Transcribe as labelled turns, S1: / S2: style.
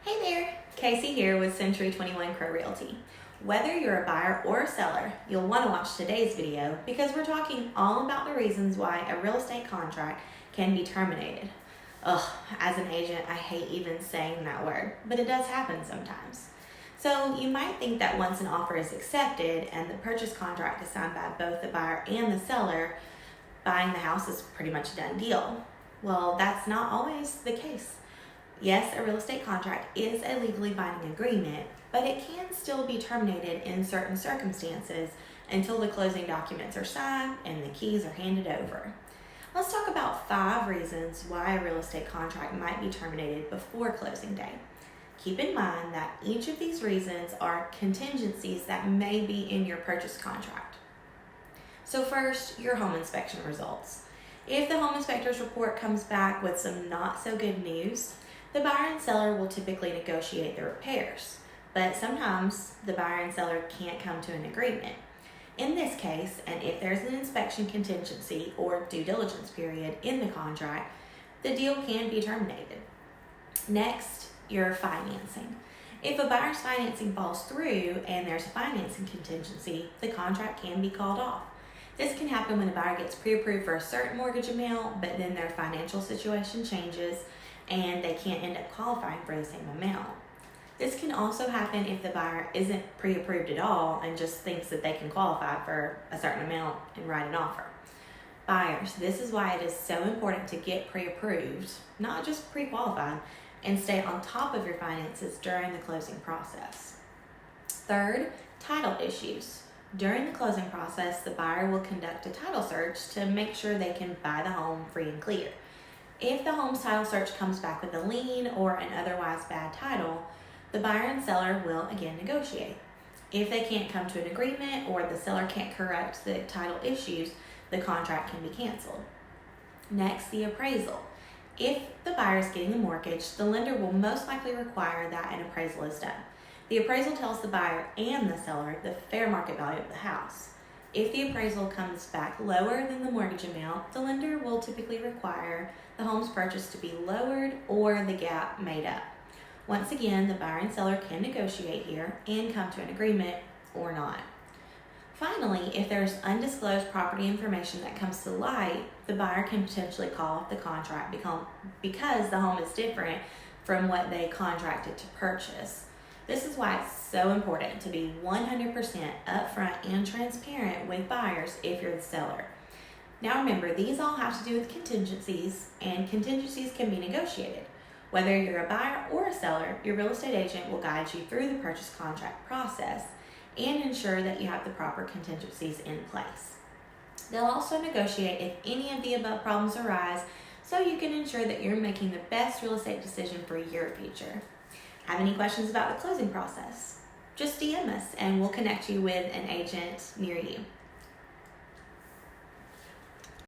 S1: Hey there, Casey here with Century 21 Crow Realty. Whether you're a buyer or a seller, you'll want to watch today's video because we're talking all about the reasons why a real estate contract can be terminated. Ugh, as an agent, I hate even saying that word, but it does happen sometimes. So you might think that once an offer is accepted and the purchase contract is signed by both the buyer and the seller, buying the house is pretty much a done deal. Well, that's not always the case. Yes, a real estate contract is a legally binding agreement, but it can still be terminated in certain circumstances until the closing documents are signed and the keys are handed over. Let's talk about 5 reasons why a real estate contract might be terminated before closing day. Keep in mind that each of these reasons are contingencies that may be in your purchase contract. So first, your home inspection results. If the home inspector's report comes back with some not so good news, the buyer and seller will typically negotiate the repairs, but sometimes the buyer and seller can't come to an agreement. In this case, and if there's an inspection contingency or due diligence period in the contract, the deal can be terminated. Next, your financing. If a buyer's financing falls through and there's a financing contingency, the contract can be called off. This can happen when the buyer gets pre-approved for a certain mortgage amount, but then their financial situation changes and they can't end up qualifying for the same amount. This can also happen if the buyer isn't pre-approved at all and just thinks that they can qualify for a certain amount and write an offer. Buyers, this is why it is so important to get pre-approved, not just pre-qualified, and stay on top of your finances during the closing process. Third, title issues. During the closing process, the buyer will conduct a title search to make sure they can buy the home free and clear. If the home's title search comes back with a lien or an otherwise bad title, the buyer and seller will again negotiate. If they can't come to an agreement or the seller can't correct the title issues, the contract can be canceled. Next, the appraisal. If the buyer is getting a mortgage, the lender will most likely require that an appraisal is done. The appraisal tells the buyer and the seller the fair market value of the house. If the appraisal comes back lower than the mortgage amount, the lender will typically require the home's purchase to be lowered or the gap made up. Once again, the buyer and seller can negotiate here and come to an agreement or not. Finally, if there's undisclosed property information that comes to light, the buyer can potentially call off the contract because the home is different from what they contracted to purchase. This is why it's so important to be 100% upfront and transparent with buyers if you're the seller. Now remember, these all have to do with contingencies, and contingencies can be negotiated. Whether you're a buyer or a seller, your real estate agent will guide you through the purchase contract process and ensure that you have the proper contingencies in place. They'll also negotiate if any of the above problems arise so you can ensure that you're making the best real estate decision for your future. Have any questions about the closing process? Just DM us and we'll connect you with an agent near you.